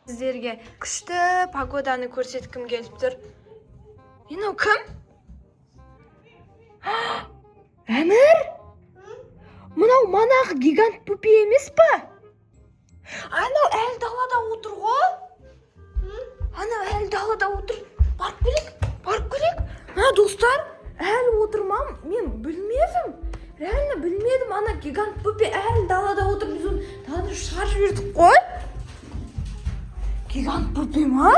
Сіздерге күшті погоданы көрсеткім келіп тұр. Мынау кім? Әмір? Мынау манағы гигант Пупи емес па? Анау әлі далада отыр ғой? Анау әлі далада отыр. Барып келек. Достар, әлі отырмам. Мен білмедім. Реально білмедім. Ана гигант Пупи әлі далада отыр. Біз оны далада шығарып жібердік қой. Гигант Пупи ма?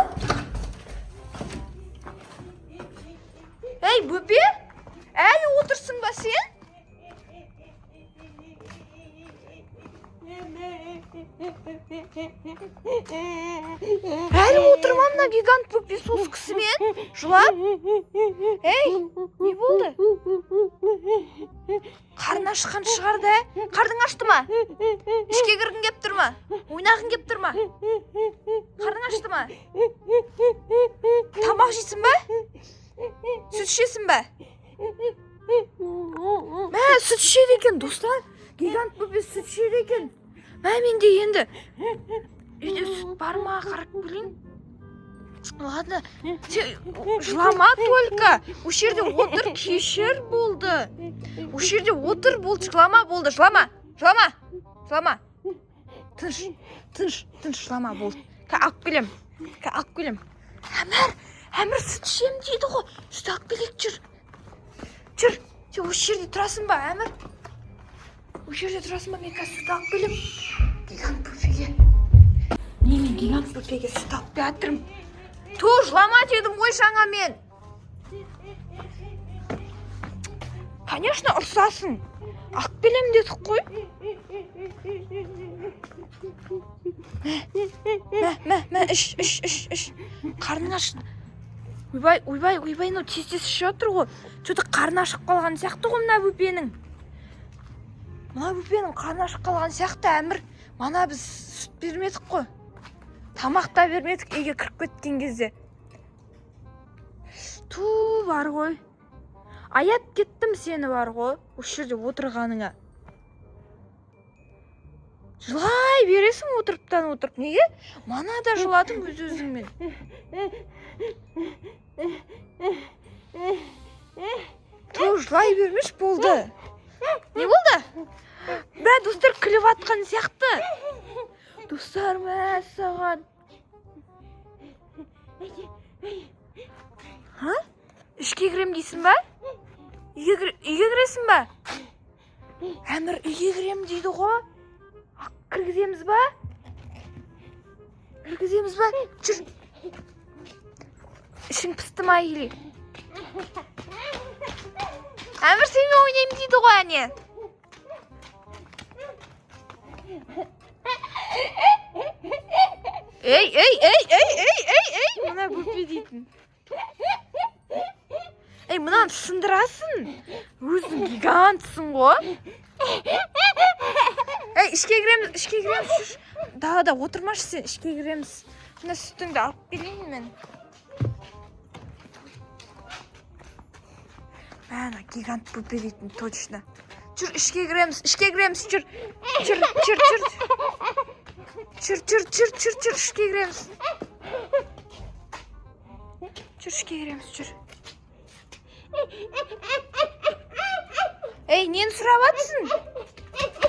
Ей, Пупи, әлі отырсың ба сен? Әлі отырмам на гигант Пупи сол кісімен жылап. Ей, не болды? Қарны ашқан шығарды, Қардың ашты ма? Ішке кіргің кеп тұр ма? Ойнағың кеп тұр ма? Қарның ашты ма? Тамақ жейсің ба? Сүт ішесің ба? Сүт ішеді екен, достар. Гигант Пупи сүт ішеді екен. Менде енді үйде сүт бар ма, қарап көрейін. Ладно, жылама только. Осы жерде отыр, кешір болды. Осы жерде отыр, болды, жылама болды, жылама. Тыныш, жылама болды. Алып келем. Әмір сүт ішем дейді ғой. Сүт алып келек, жүр. Осы жерде тұрасың ба, Әмір? Осы жерде тұрасың ба, мен қазір сүт алып келем. Гигант Пупиге. Мен гигант Пупиге сүт алып келатырмын. Жылама дедім ғой жаңа мен. Конечно, ұрсасың. Алып келем дедік қой. Іш. Қарның ашты. Ойбай, тез ішіп жатыр ғой. Что-то қарны ашып қалған сияқты ғой мына Пупенің. Мына Пупенің қарны ашып қалған сияқты, Әмір. Мана біз сүт бермедік қой. Тамақта бермедік, үйге кіріп кеткен кезде. Бар ғой. Аят кеттім сені бар ғой. Осы жерде отырғаныңа. Жылай бересің отырып. Неге? Мана да жыладың өз-өзіңмен. Жылай бермеш болды. Не болды? Достар күліп атқан сияқты. Достар, саған. Ішке кірем дейсің ба? Үйге кіресің ба? Әмір үйге кірем дейді ғой. Кіргіземіз ба? Жүр. Ішің пісті ма или? Әмір сенімен ойнайым дейді ғой, әне. Ей, мына Пупи дейтін. Мынаны сындырасың. Өзің гигантсың ғой. Ішке кіреміз. Далада отырмашы сен, ішке кіреміз. Мына сүтіңді алып келейін мен. Мына гигант Пупи дейтін, точно. Жүр, ішке кіреміз, жүр. Жүр, ішке кіреміз. Жүр. Нені сұрап атсың?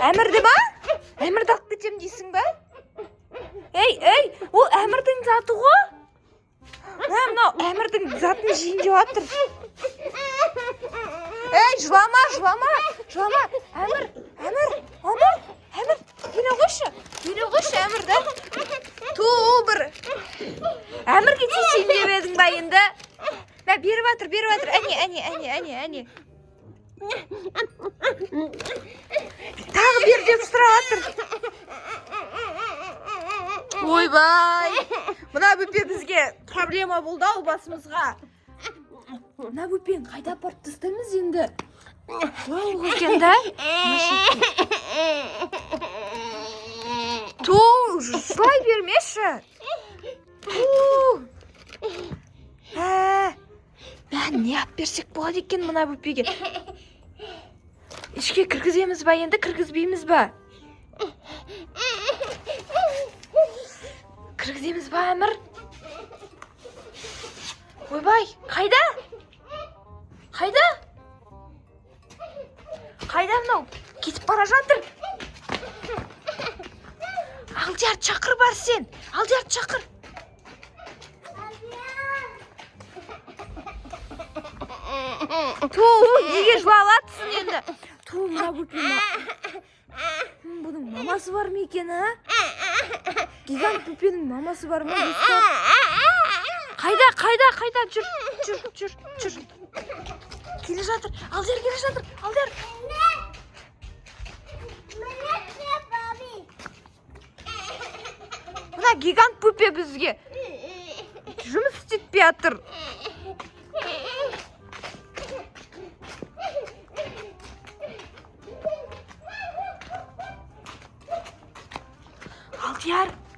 Әмірді ба? Әмірді алып кетем дейсің ба? Ол Әмірдің заты ғой? Мынау Әмірдің затын жейін деп жатыр. Жылама. Әмір, келе қойшы Әмірді. Бір. Әмірге тесейін деп едің ба енді? Беріп жатыр. Әне. Тағы бер деп сұрап жатыр. Ойбай. Мына Пупи бізге проблема болды ау басымызға. Мына Пупиң қайда апарып тастаймыз енді? Ол екен да? Жылай бермеші. Не алып берсек болады екен мына Пупиге? Ішке кіргіземіз ба енді, кіргізбейміз ба? кіргіземіз ба Әмір? Ойбай, қайда? Қайда? Қайда мынау? Кетіп бара жатыр. Алдияр шақыр бар сен. Алдияр шақыр. Неге жылалатсың енді? Мына бұның мамасы бар ма екен, а? Гигант Пупенің мамасы бар ма, достар? Қайда? Жүр. Келе жатыр. Алдияр келе жатыр. Алдияр. Мына гигант Пупе бізге жұмыс істетпей жатыр.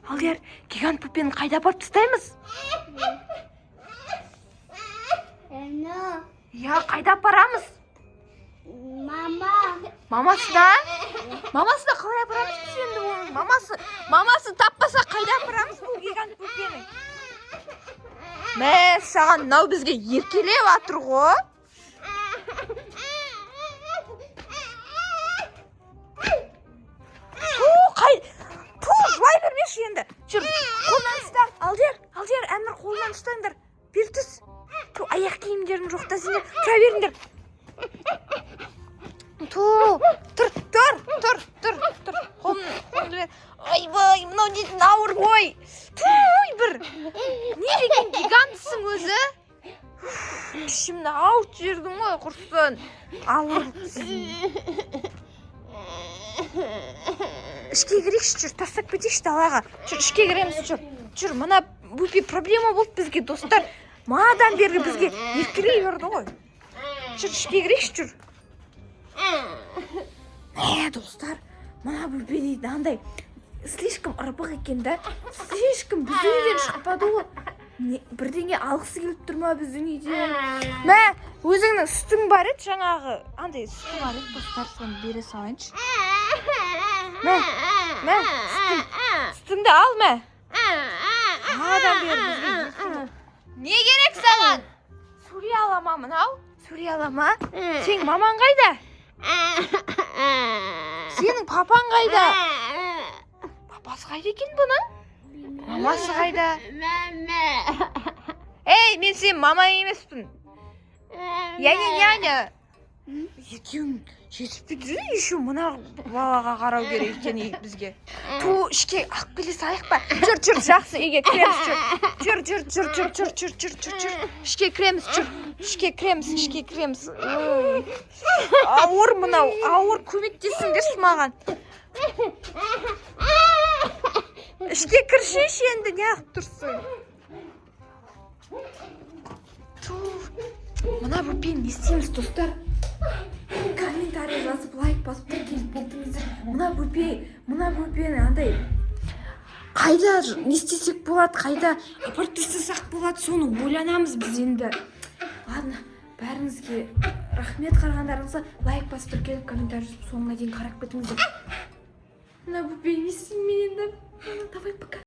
Алдияр, гигант Пупені қайда апарып тастаймыз? Я, қайда апарамыз? Мамасы да қалай апарамыз біз енді оның? Мамасы таппаса қайда апарамыз бұл гигант Пупені? Мә, саған мынау бізге еркелеп жатыр ғой. Жылай бермеші енді. Жүр, қолынан ұста. Алдияр, Әмір қолынан ұстаңдар. Бер түс. Аяқ киімдерің жоқта сендер. Тұра беріңдер. Тұр. Қолымды бер. Ойбай, мынау нетін ауыр ғой. Бір. Не деген гигантсың өзі? Ішімді ауырт жердің ғой, құрсын. Ауыр. Ішке кірейікші, жүр, тастап кетейікші далаға. Жүр, ішке кіреміз, жүр. Мына Пупи проблема болды бізге, достар. Мадан бергі бізге еркелей берді ғой. Жүр, ішке кірейікші, жүр. Достар, мына Пупи дейді, андай слишком ырбық екен да. Слишком біздің үйден шықпады ғой. Бірдеңе алғысы келіп тұр ма біздің үйден? Мә, өзіңнің сүтің бар еді жаңағы. Андай сүті бар еді, достар, соны бере салайыншы. Мә, сүтіңді ал, мә. Мадан бер бізге. Не керек саған? Сөйлей алама мынау? Сөйлей алама? Сенің маман қайда? Сенің папаң қайда? Папасы қайда екен бұның? Мамасы қайда? Ей, мен сен мама емеспін. Няня. Екеуің жетіспей жүр, еще мына балаға қарау керек екен бізге. Ішке ақ келе салайық па? Жүр, жақсы, үйге кіреміз, жүр. Ішке кіреміз. Ауыр мынау, ауыр, көмектесіңдерші маған. Ішке кіршейші енді, неғып тұрсың? Мына Пупені не істейміз, достар? Комментарий жазып, лайк басып келіп болдыңыздар. Мына Пупені андай қайда не істесек болады, қайда апарып тастасақ болады, соны ойланамыз біз енді. Ладно, бәріңізге рахмет, қарағандарыңызға лайк басып келіп комментарий жазып соңына дейін қарап кетіңіздер. Мына Пупені не істеймін мен енді? Давай, пока.